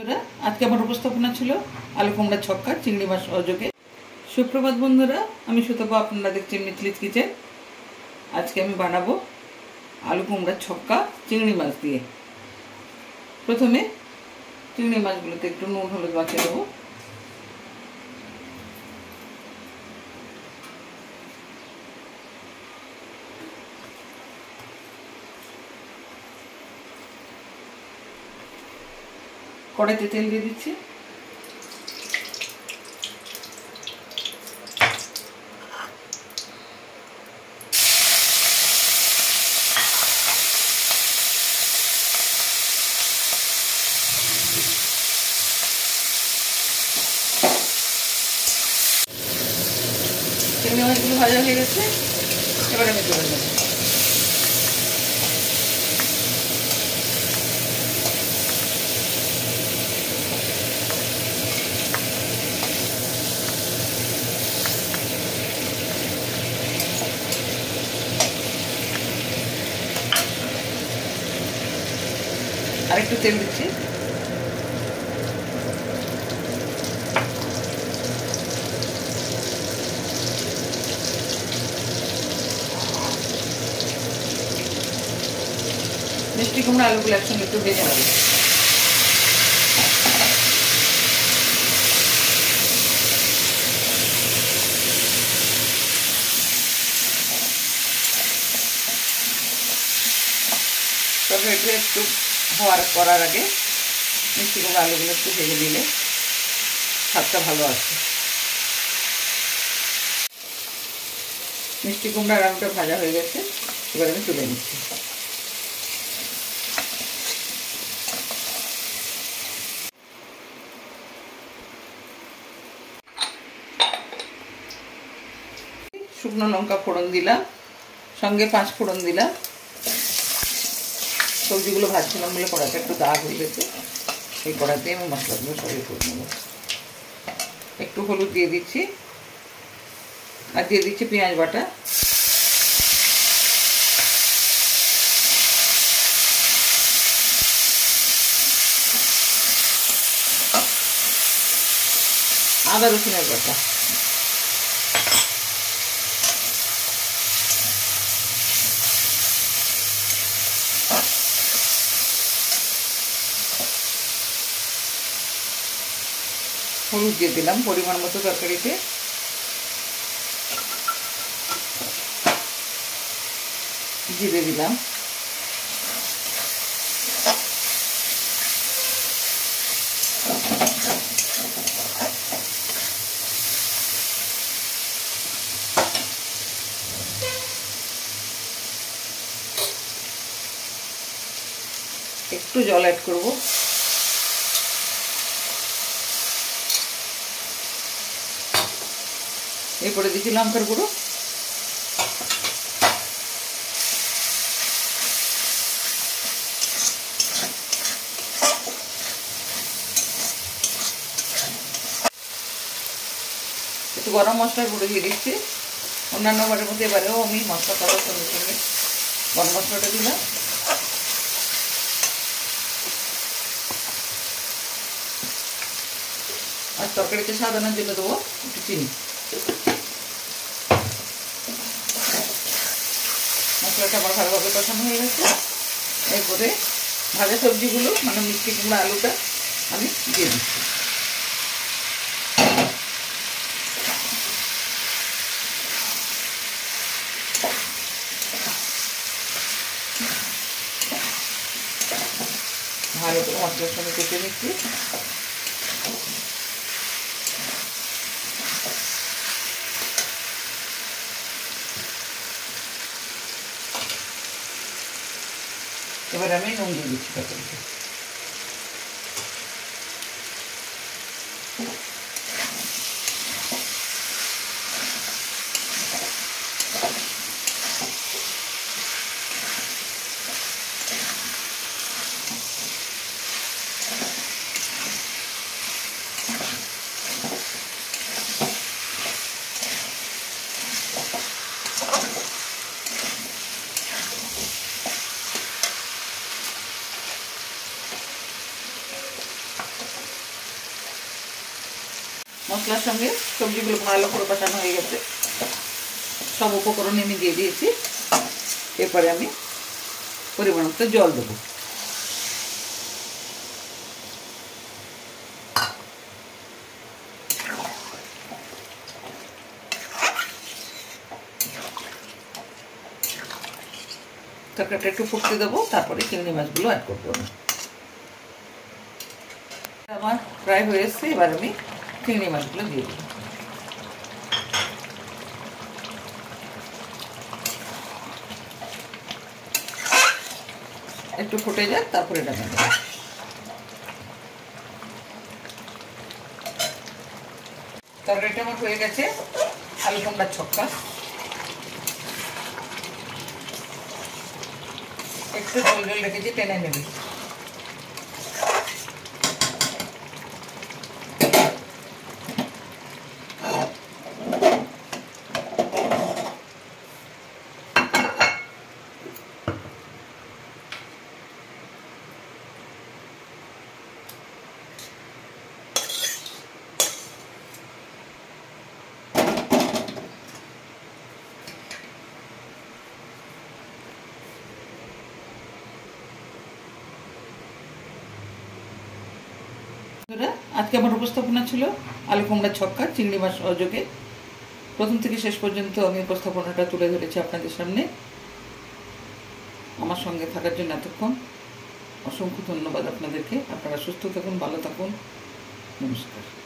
বন্ধুরা, আজকে আমার উপস্থাপনা ছিল আলু কুমড়া ছক্কা চিংড়ি মাছ সহযোগে। সুপ্রভাত বন্ধুরা, আমি সুতপা, আপনারা দেখছেন মিথিলিস কিচেন। আজকে আমি বানাবো আলু কুমড়া ছক্কা চিংড়ি মাছ দিয়ে। প্রথমে চিংড়ি মাছগুলোতে একটু নুন হলুদ মাখিয়ে দেবো। কড়াইতে তেল দিয়ে দিচ্ছি। চিংড়ি মাছগুলো ভাজা হয়ে গেছে, এবার আমি তুলে নেব। আরেকটু তেল দিচ্ছি। মিষ্টি কুমড়া আলুগুলো একসঙ্গে একটু ভেজে নেব। তরকারিটা একটু করার আগে মিষ্টি কুমড়া আলুগুলো একটু ভেজে দিলে স্বাদটা ভালো আছে। মিষ্টি কুমড়ার আলুটা ভাজা হয়ে গেছে, এবার আমি তুলে নিচ্ছি। শুকনো লঙ্কা ফোড়ন দিলাম, সঙ্গে 5 ফোড়ন দিলাম। সবজিগুলো ভাজছিলাম বলে কড়াইটা একটু দাগ হয়ে গেছে, এই কড়াইতে আমি মশলাগুলো সরিয়ে করে নেব। একটু হলুদ দিয়ে দিচ্ছি, আর দিয়ে দিচ্ছি পেঁয়াজ বাটা। আদা রসুনের বাটা। হলুদ দিয়ে দিলাম পরিমাণ মতো তরকারিতে। জিরে দিলাম। একটু জল অ্যাড করব। এরপরে দিচ্ছি লঙ্কার গুঁড়ো। একটু গরম মশলার গুঁড়ো দিয়ে দিচ্ছি। অন্যান্য বারের মধ্যে এবারেও আমি মশলা করার সঙ্গে সঙ্গে গরম মশলাটা দিলাম। আর তরকারিতে স্বাদ আনার জন্য দেবো একটু চিনি। মশলাটা আমার ভালোভাবে কষানো হয়ে গেছে। এরপরে ভাজা সবজিগুলো মানে মিষ্টি কুমড়া আলুটা আমি দিয়ে দিচ্ছি। ভালো করে মশলার সঙ্গে কেটে নিচ্ছি। এবার আমি নুন দিয়ে দিচ্ছি তরকারিতে। মশলার সঙ্গে সবজিগুলো ভালো করে কষানো হয়ে গেছে। সব উপকরণ আমি দিয়ে দিয়েছি। এরপরে আমি পরিমাণ মতো জল দেবো। তরকারিটা একটু ফুটতে দেবো, তারপরে চিংড়ি মাছগুলো অ্যাড করবো। আমার ফ্রাই হয়ে এসছে, এবার আমি চিংড়ি মাছগুলো দিয়ে দেবো। একটু ফুটে যাক, তারপরে এটা দেবো। তরকারিটা আমার হয়ে গেছে। আলু কুমড়ার ছক্কা একটু জল জল রেখেছি, টেনে নেবে। আজকে আমার উপস্থাপনা ছিল আলু কুমড়ার ছক্কা চিংড়ি মাছ সহযোগে। প্রথম থেকে শেষ পর্যন্ত আমি উপস্থাপনাটা তুলে ধরেছি আপনাদের সামনে। আমার সঙ্গে থাকার জন্য এতক্ষণ অসংখ্য ধন্যবাদ আপনাদেরকে। আপনারা সুস্থ থাকুন, ভালো থাকুন। নমস্কার।